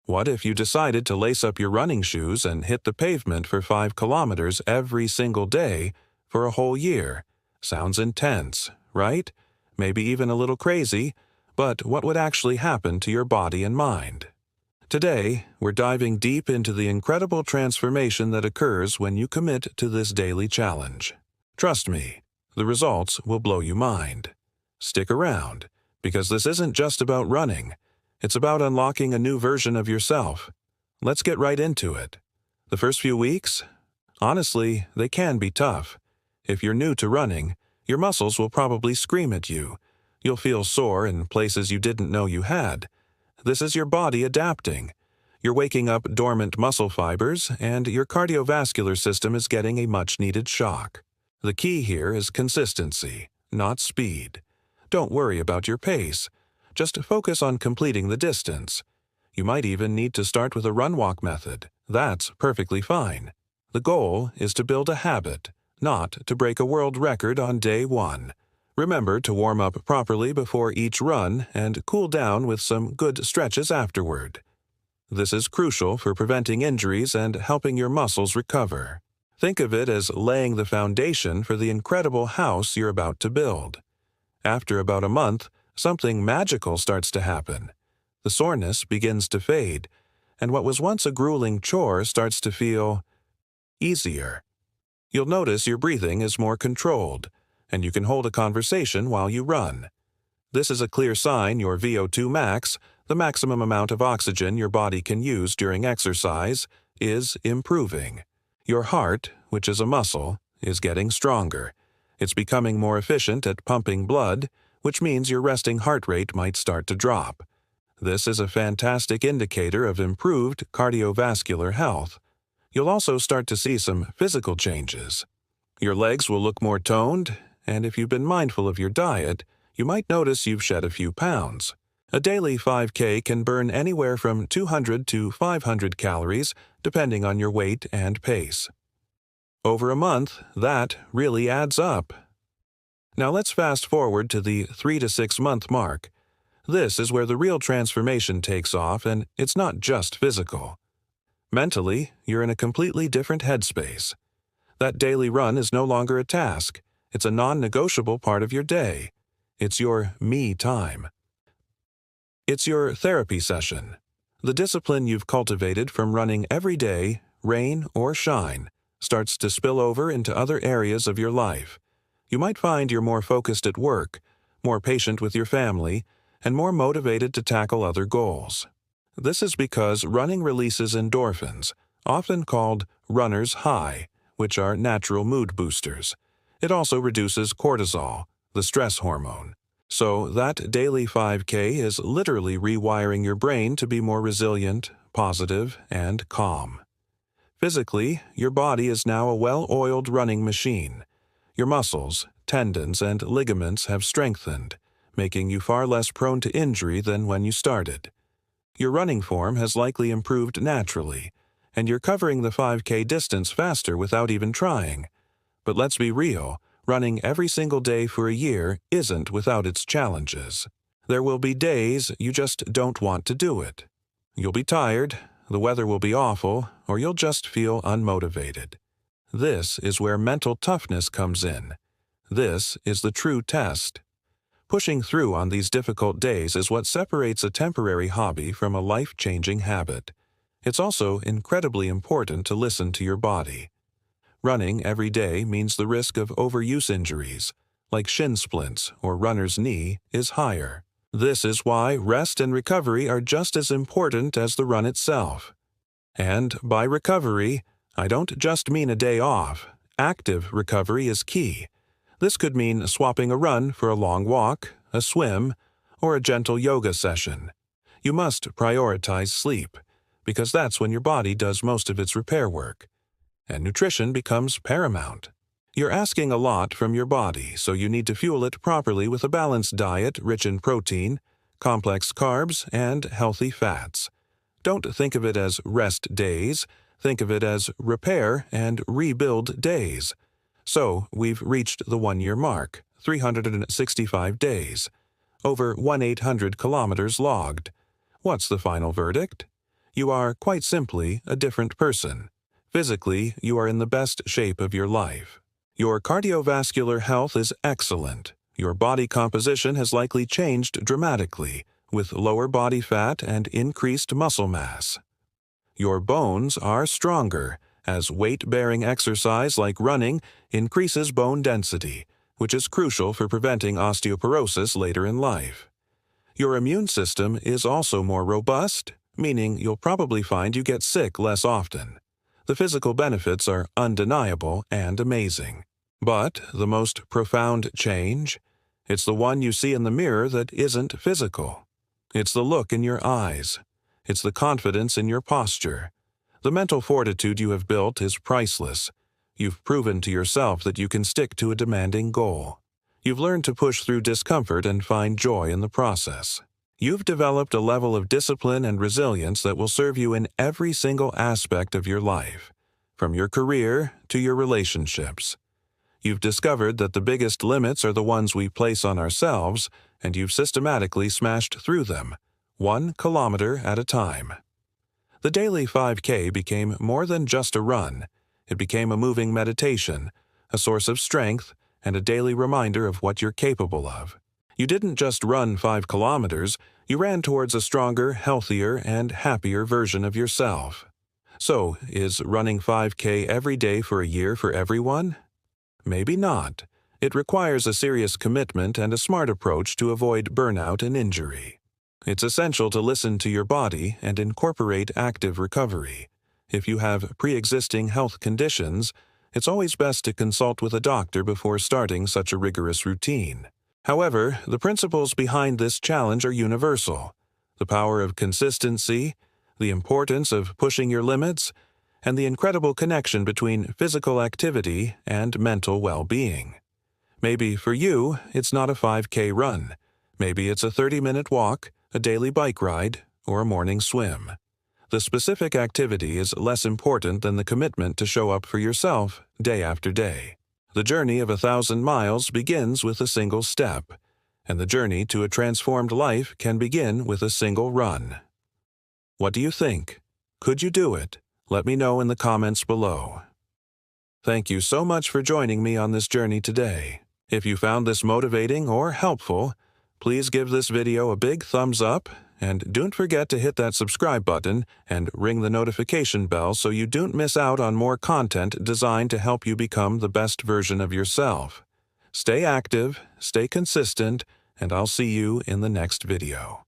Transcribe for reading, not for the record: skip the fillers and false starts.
What if you decided to lace up your running shoes and hit the pavement for 5 kilometers every single day for a whole year? Sounds intense, right? Maybe even a little crazy, but what would actually happen to your body and mind? Today, we're diving deep into the incredible transformation that occurs when you commit to this daily challenge. Trust me, the results will blow your mind. Stick around, because this isn't just about running. It's about unlocking a new version of yourself. Let's get right into it. The first few weeks? Honestly, they can be tough. If you're new to running, your muscles will probably scream at you. You'll feel sore in places you didn't know you had. This is your body adapting. You're waking up dormant muscle fibers, and your cardiovascular system is getting a much-needed shock. The key here is consistency, not speed. Don't worry about your pace. Just focus on completing the distance. You might even need to start with a run-walk method. That's perfectly fine. The goal is to build a habit, not to break a world record on day one. Remember to warm up properly before each run and cool down with some good stretches afterward. This is crucial for preventing injuries and helping your muscles recover. Think of it as laying the foundation for the incredible house you're about to build. After about a month, something magical starts to happen. The soreness begins to fade, and what was once a grueling chore starts to feel easier. You'll notice your breathing is more controlled, and you can hold a conversation while you run. This is a clear sign your VO2 max, the maximum amount of oxygen your body can use during exercise, is improving. Your heart, which is a muscle, is getting stronger. It's becoming more efficient at pumping blood, which means your resting heart rate might start to drop. This is a fantastic indicator of improved cardiovascular health. You'll also start to see some physical changes. Your legs will look more toned, and if you've been mindful of your diet, you might notice you've shed a few pounds. A daily 5K can burn anywhere from 200 to 500 calories, depending on your weight and pace. Over a month, that really adds up. Now let's fast forward to the 3 to 6 month mark. This is where the real transformation takes off, and it's not just physical. Mentally, you're in a completely different headspace. That daily run is no longer a task. It's a non-negotiable part of your day. It's your me time. It's your therapy session. The discipline you've cultivated from running every day, rain or shine, starts to spill over into other areas of your life. You might find you're more focused at work, more patient with your family, and more motivated to tackle other goals. This is because running releases endorphins, often called runner's high, which are natural mood boosters. It also reduces cortisol, the stress hormone. So that daily 5K is literally rewiring your brain to be more resilient, positive, and calm. Physically, your body is now a well-oiled running machine. Your muscles, tendons, and ligaments have strengthened, making you far less prone to injury than when you started. Your running form has likely improved naturally, and you're covering the 5K distance faster without even trying. But let's be real, running every single day for a year isn't without its challenges. There will be days you just don't want to do it. You'll be tired, the weather will be awful, or you'll just feel unmotivated. This is where mental toughness comes in. This is the true test. Pushing through on these difficult days is what separates a temporary hobby from a life-changing habit. It's also incredibly important to listen to your body. Running every day means the risk of overuse injuries, like shin splints or runner's knee, is higher. This is why rest and recovery are just as important as the run itself. And by recovery, I don't just mean a day off. Active recovery is key. This could mean swapping a run for a long walk, a swim, or a gentle yoga session. You must prioritize sleep, because that's when your body does most of its repair work. And nutrition becomes paramount. You're asking a lot from your body, so you need to fuel it properly with a balanced diet rich in protein, complex carbs, and healthy fats. Don't think of it as rest days. Think of it as repair and rebuild days. So, we've reached the 1-year mark, 365 days. Over 1,800 kilometers logged. What's the final verdict? You are, quite simply, a different person. Physically, you are in the best shape of your life. Your cardiovascular health is excellent. Your body composition has likely changed dramatically, with lower body fat and increased muscle mass. Your bones are stronger, as weight-bearing exercise like running increases bone density, which is crucial for preventing osteoporosis later in life. Your immune system is also more robust, meaning you'll probably find you get sick less often. The physical benefits are undeniable and amazing. But the most profound change? It's the one you see in the mirror that isn't physical. It's the look in your eyes. It's the confidence in your posture. The mental fortitude you have built is priceless. You've proven to yourself that you can stick to a demanding goal. You've learned to push through discomfort and find joy in the process. You've developed a level of discipline and resilience that will serve you in every single aspect of your life, from your career to your relationships. You've discovered that the biggest limits are the ones we place on ourselves, and you've systematically smashed through them, 1 kilometer at a time. The daily 5K became more than just a run. It became a moving meditation, a source of strength, and a daily reminder of what you're capable of. You didn't just run 5 kilometers, you ran towards a stronger, healthier, and happier version of yourself. So, is running 5K every day for a year for everyone? Maybe not. It requires a serious commitment and a smart approach to avoid burnout and injury. It's essential to listen to your body and incorporate active recovery. If you have pre-existing health conditions, it's always best to consult with a doctor before starting such a rigorous routine. However, the principles behind this challenge are universal. The power of consistency, the importance of pushing your limits, and the incredible connection between physical activity and mental well-being. Maybe for you, it's not a 5K run. Maybe it's a 30-minute walk, a daily bike ride, or a morning swim. The specific activity is less important than the commitment to show up for yourself day after day. The journey of 1,000 miles begins with a single step, and the journey to a transformed life can begin with a single run. What do you think? Could you do it? Let me know in the comments below. Thank you so much for joining me on this journey today. If you found this motivating or helpful, please give this video a big thumbs up, and don't forget to hit that subscribe button and ring the notification bell so you don't miss out on more content designed to help you become the best version of yourself. Stay active, stay consistent, and I'll see you in the next video.